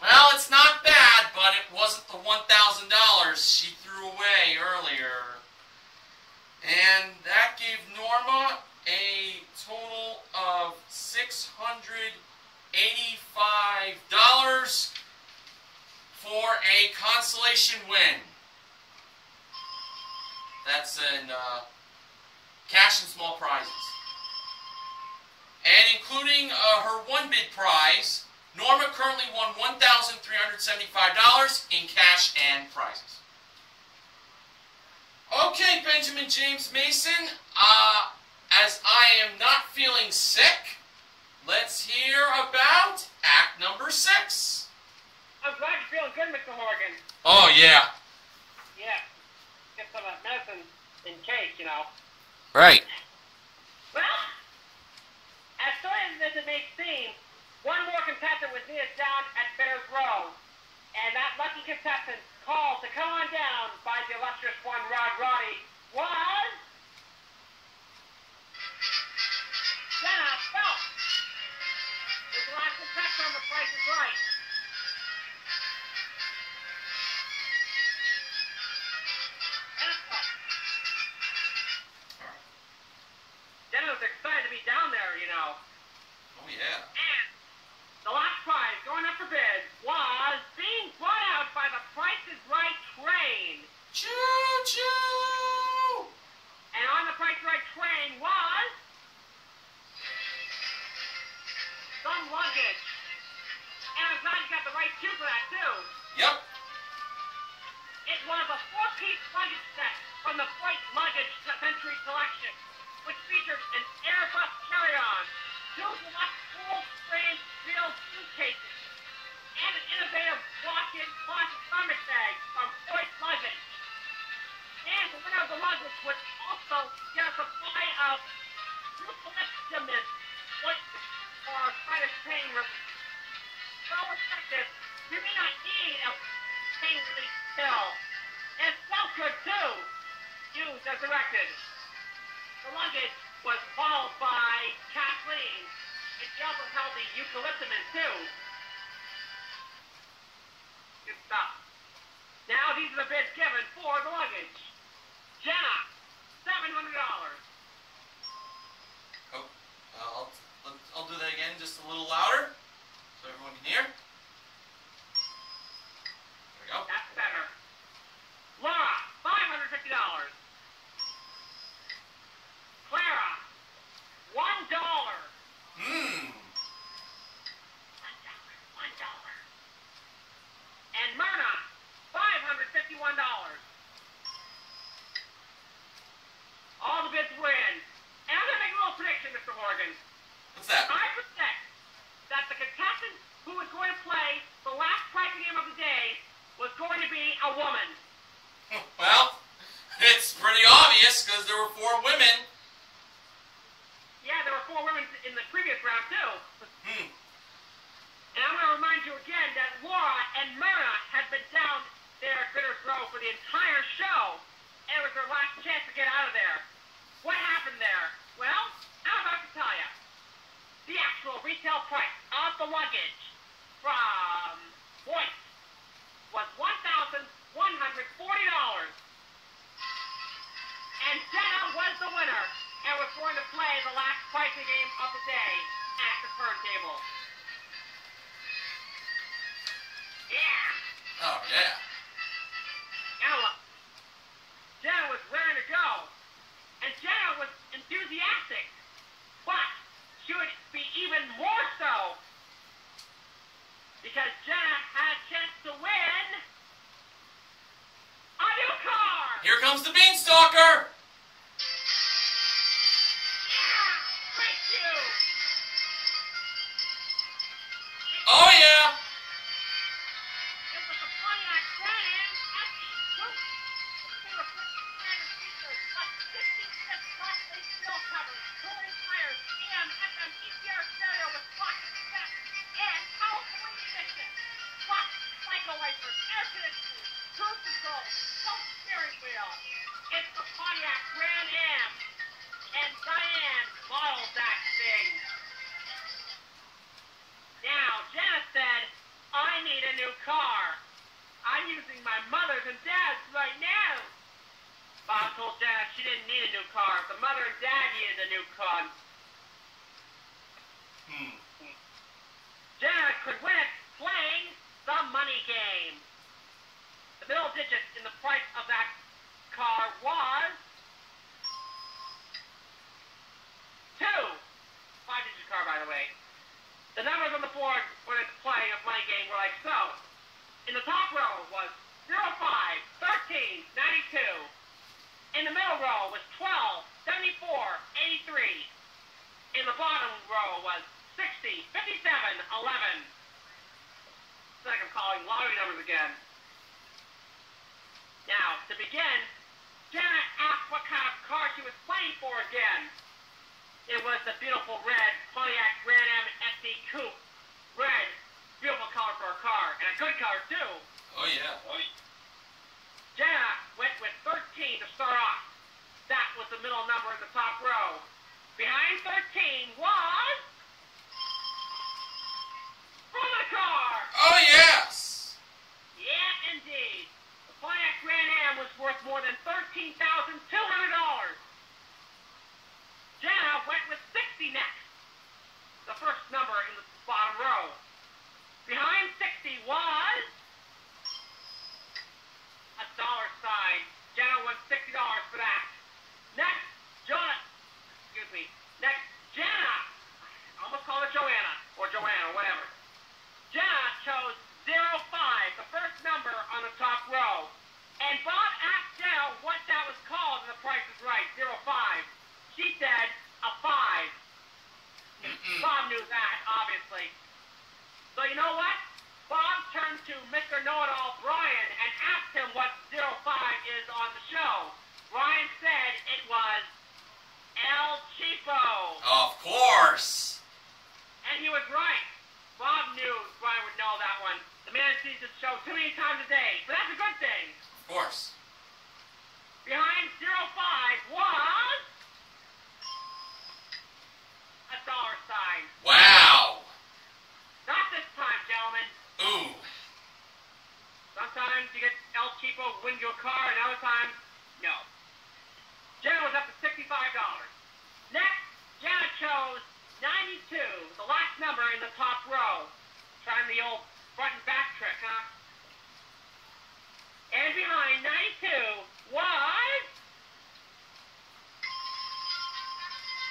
Well, it's not bad, but it wasn't the $1,000 she threw away earlier. And that gave Norma a total of $685 for a consolation win. That's in cash and small prizes. And including her one bid prize, Norma currently won $1,375 in cash and prizes. Okay, Benjamin James Mason, as I am not feeling sick, let's hear about act number 6. I'm glad you're feeling good, Mr. Horgan. Oh, yeah. Yeah. Get some medicine in case, you know. Right. Well, as silly as it may seem, one more contestant was needed down at Bitters Row. And that lucky contestant called to come on down by the illustrious one, Roddy, was Jenna Phelps. Who's the last contestant on The Price is Right. Jenna was excited to be down there, you know. Oh, yeah. And the last prize going up for bids was being brought out by the Price is Right train. Choo-choo! And on the Price is Right train was some luggage. And I'm glad you got the right cue for that, too. Yep. It was a 4-piece luggage set from the Flight Luggage Century Collection, which featured an Airbus carry-on, 2 deluxe full-frame steel suitcases, and an innovative walk-in closet stomach bag from Flight Luggage. And the winner of the luggage would also get a supply of eucalyptus ointment for sinus pain relief. So effective, you may not need a pain relief pill. And it smelled good too. Used as directed. The luggage was followed by Kathleen, and she also held the eucalyptus too. Good stuff. Now these are the bids given for the luggage. Jenna, $700. Oh, I'll do that again just a little louder so everyone can hear. There we go. That's better. Laura, $550. Clara, $1. Hmm. $1. And Myrna, $551. All the bids were in. And I'm going to make a little prediction, Mr. Horgan. What's that? I predict that the contestant who was going to play the last prize game of the day was going to be a woman. Well, it's pretty obvious because there were 4 women. Yeah, there were 4 women in the previous round, too. Hmm. And I'm going to remind you again that Laura and Myrna had been down there at Bitters Row for the entire show, and it was their last chance to get out of there. What happened there? Well, I'm about to tell you. The actual retail price of the luggage from Voice was $1,140. And Jenna was the winner and was going to play the last pricing game of the day at the turntable. Yeah. Oh, yeah. Now look, Jenna was raring to go, and Jenna was enthusiastic, but she would be even more so because Jenna had a chance to win a new car. Here comes the beanstalker. Yeah, thank you. Oh, yeah. It was a Pontiac Grand Am SE Coupe. They were 50 features, plus 56 costly steel covers, cooling tires, AM, FM, PGR stereo with clock set, and powerful ignition, plus cycle wipers, air conditioning, cruise control, tilt steering wheel. It's the Pontiac Grand Am, and Diane modeled that thing. Now, Jenna said, I need a new car. I'm using my mother's and dad's right now. Bob told Jenna she didn't need a new car. The mother and dad needed a new car. Jenna could win it playing the money game. The middle digits in the price of that car was 2. 5-digit car, by the way. The numbers on the board when it's playing a money game were like so. In the top row was 05, 13, 92. In the middle row was 12, 74, 83. row was 60, 57, 11. It's like I'm calling lottery numbers again. Now, to begin, Janet asked what kind of car she was playing for again. It was the beautiful red Pontiac Grand Am SE Coupe. Red, beautiful color for a car, and a good color too. Oh yeah. Jenna went with 13 to start off. That was the middle number in the top row. Behind 13 was... the car! Oh yes! Yeah, indeed. The Pontiac Grand Am was worth more than $13,200. Jenna went with 60 next. The first number in the bottom row. Behind 60 was... a dollar sign. Jenna won $60 for that. Next, Jenna. I almost called her Joanna, or Joanna, or whatever. Jenna chose 05, the first number on the top row. And Bob asked Jenna what that was called, and the Price is Right, 05. She said, a 5. Bob knew that, obviously. So you know what? Bob turned to Mr. Know-It-All Brian and asked him what 05 is on the show. Brian said it was El Cheapo. Of course. And he was right. Bob knew Brian would know that one. The man sees this show too many times a day, but that's a good thing. Of course. Behind 05 was... a dollar sign. Wow. Not this time, gentlemen. Ooh. Sometimes you get El Cheapo, wins you a car, and other times, no. Jenna was up to $65. Next, Jenna chose 92, the last number in the top row. Trying the old front and back trick, huh? And behind 92 was...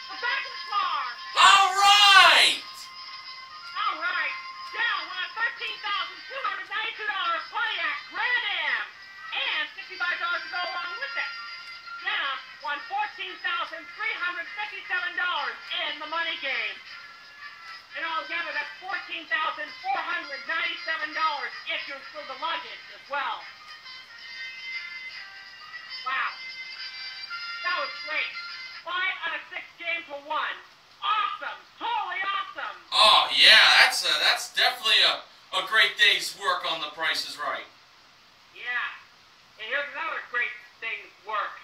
the back of the car! All right! All right, Jenna won a $13,292 Pontiac Grand Am and $65 to go along with it. Jenna won $14,357 in the money game. And altogether, that's $14,497 if you include the luggage as well. Wow. That was great. 5 out of 6 games were won. Awesome. Totally awesome. Oh yeah, that's definitely a great day's work on The Price is Right. Yeah. And here's another great thing's work.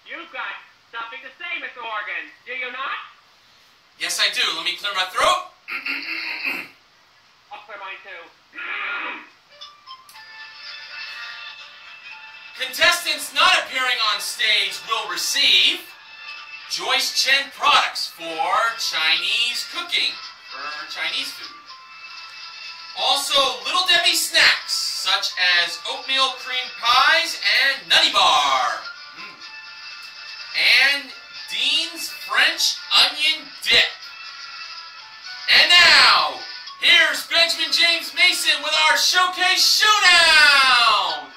You've got something to say, Mr. Horgan. Do you not? Yes, I do. Let me clear my throat. I'll clear mine too. Contestants not appearing on stage will receive Joyce Chen products for Chinese cooking, for Chinese food. Also, Little Debbie snacks, such as oatmeal cream pies and Nutty Bar. And Dean's French Onion Dip. And now, here's Benjamin James Mason with our Showcase Showdown!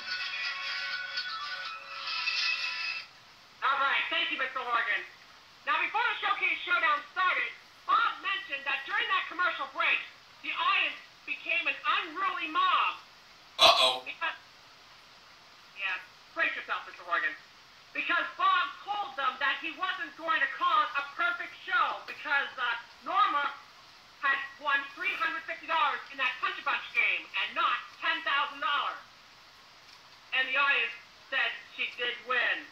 All right, thank you, Mr. Horgan. Now, before the Showcase Showdown started, Bob mentioned that during that commercial break, the audience became an unruly mob. Uh-oh. Yeah, brace yourself, Mr. Horgan. Because Bob told them that he wasn't going to call it a perfect show because Norma had won $350 in that Punch-a-Bunch game and not $10,000. And the audience said she did win.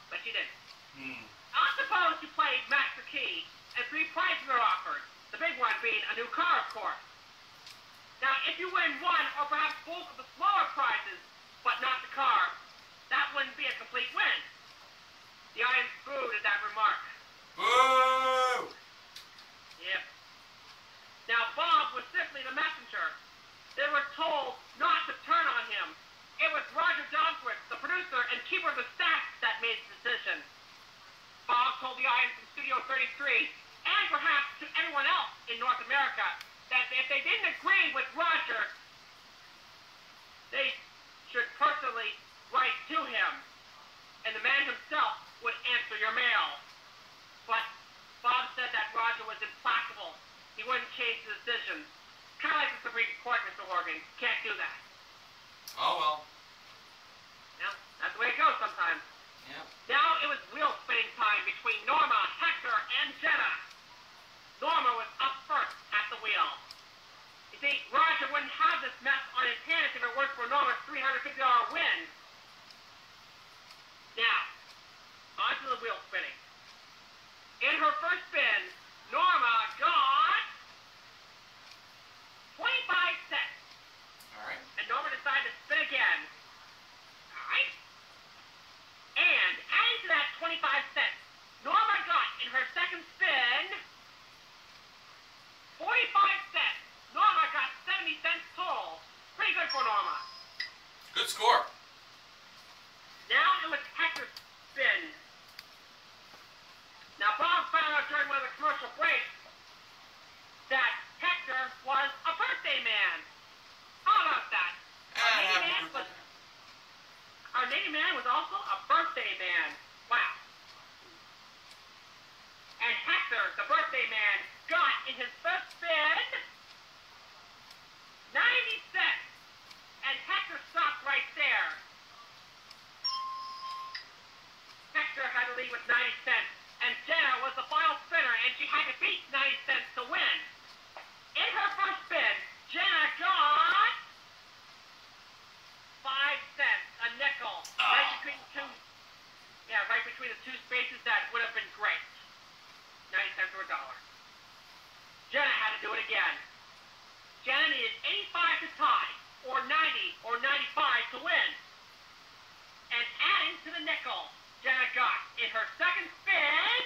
But she didn't. I suppose you played Master Key and 3 prizes are offered. The big one being a new car, of course. Now, if you win one or perhaps both of the smaller prizes, but not the car, that wouldn't be a complete win. The audience booed at that remark. Boo! Yep. Now, Bob was simply the messenger. They were told not to turn on him. It was Roger Domquist, the producer and keeper of the stats, that made the decision. Bob told the audience in Studio 33, and perhaps to everyone else in North America, that if they didn't agree with Roger, they should personally write to him, and the man himself would answer your mail. But Bob said that Roger organ. Can't do that. Oh, well. Yeah, that's the way it goes sometimes. Yeah. Now it was wheel spinning time between Norma, Hector, and Jenna. Norma was up first at the wheel. You see, Roger wouldn't have this mess on his hands if it weren't for Norma's $350 win. Now, onto the wheel spinning. In her first spin, Norma got 25 cents. All right. And Norma decided to spin again. All right. And adding to that 25 cents, Norma got in her second spin 45 cents. Norma got 70 cents total. Pretty good for Norma. Good score. Now it was Hector's spin. Now Bob found out during one of the commercial breaks that Hector was a birthday man. How about that? Our Navy man was also a birthday man. Wow. And Hector, the birthday man, got in his first spin 90 cents. And Hector stopped right there. Hector had to lead with 90 cents. And Jenna was the final spinner, and she had to beat 90 cents to win. In her first spin, Jenna got 5 cents, a nickel, right between the two spaces. That would have been great. 90 cents or $1. Jenna had to do it again. Jenna needed 85 to tie, or 90, or 95 to win. And adding to the nickel, Jenna got in her second spin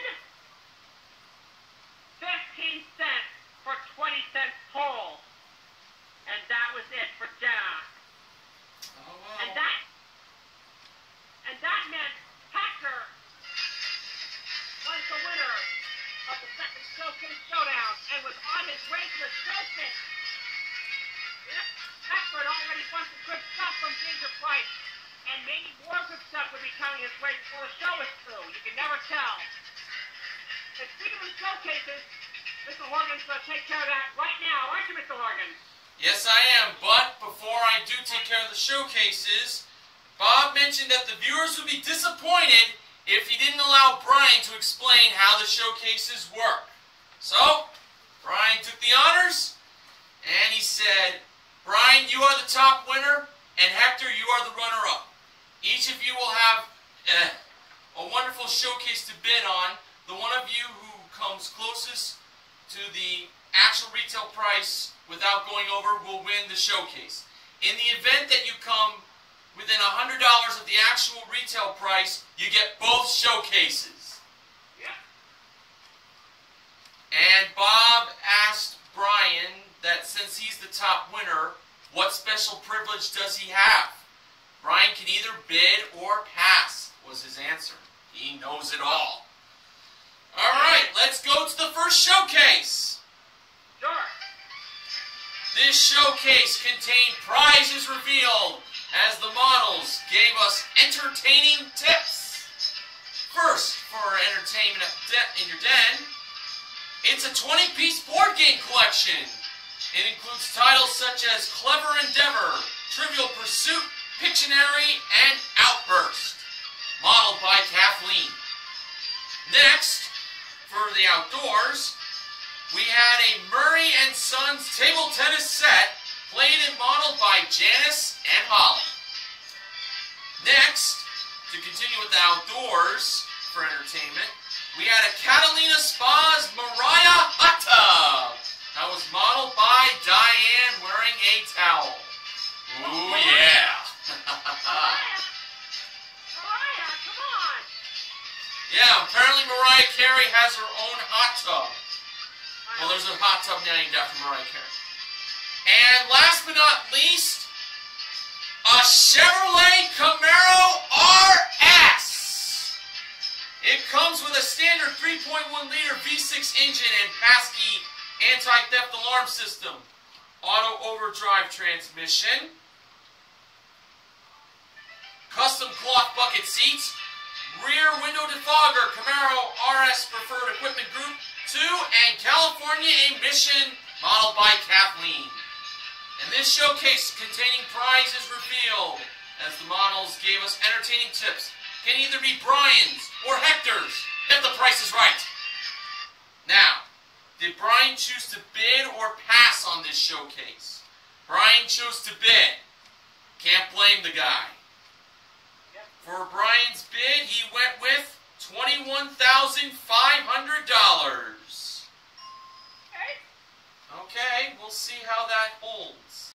15 cents for 20 cents total. And that was it for Jenna. Oh, wow. And that meant Hector was the winner of the second Showcase Showdown and was on his way to the Showcase. Yep, Hector had already won some good stuff from Ginger Price, and maybe more good stuff would be coming his way before the show is through. You can never tell. And speaking of showcases, Mr. Horgan's going to take care of that right now, aren't you, Mr. Horgan? Yes, I am, but before I do take care of the showcases, Bob mentioned that the viewers would be disappointed if he didn't allow Brian to explain how the showcases work. So, Brian took the honors, and he said, Brian, you are the top winner, and Hector, you are the runner-up. Each of you will have a wonderful showcase to bid on. The one of you who comes closest to the actual retail price without going over will win the showcase. In the event that you come within $100 of the actual retail price, you get both showcases. Yeah. And Bob asked Brian that since he's the top winner, what special privilege does he have? Brian can either bid or pass, was his answer. He knows it all. Alright, let's go to the first showcase. Sure. This showcase contained prizes revealed as the models gave us entertaining tips. First, for entertainment in your den, it's a 20-piece board game collection. It includes titles such as Clever Endeavor, Trivial Pursuit, Pictionary, and Outburst, modeled by Kathleen. Next, for the outdoors, we had a Murray & Sons table tennis set, played and modeled by Janice and Holly. Next, to continue with the outdoors for entertainment, we had a Catalina Spa's Mariah hot tub. That was modeled by Diane wearing a towel. Ooh, yeah. Mariah, come on. Yeah, apparently Mariah Carey has her own hot tub. Well, there's a hot tub named after Mariah Carey. And last but not least, a Chevrolet Camaro RS. It comes with a standard 3.1-liter V6 engine and Passkey anti-theft alarm system, auto overdrive transmission, custom cloth bucket seats, rear window defogger, Camaro RS Preferred Equipment Group 2, and California Emission, modeled by Kathleen. And this showcase containing prizes revealed, as the models gave us entertaining tips, can either be Brian's or Hector's if the price is right. Now, did Brian choose to bid or pass on this showcase? Brian chose to bid. Can't blame the guy. For Brian's bid, he went with $21,500. Okay, we'll see how that holds.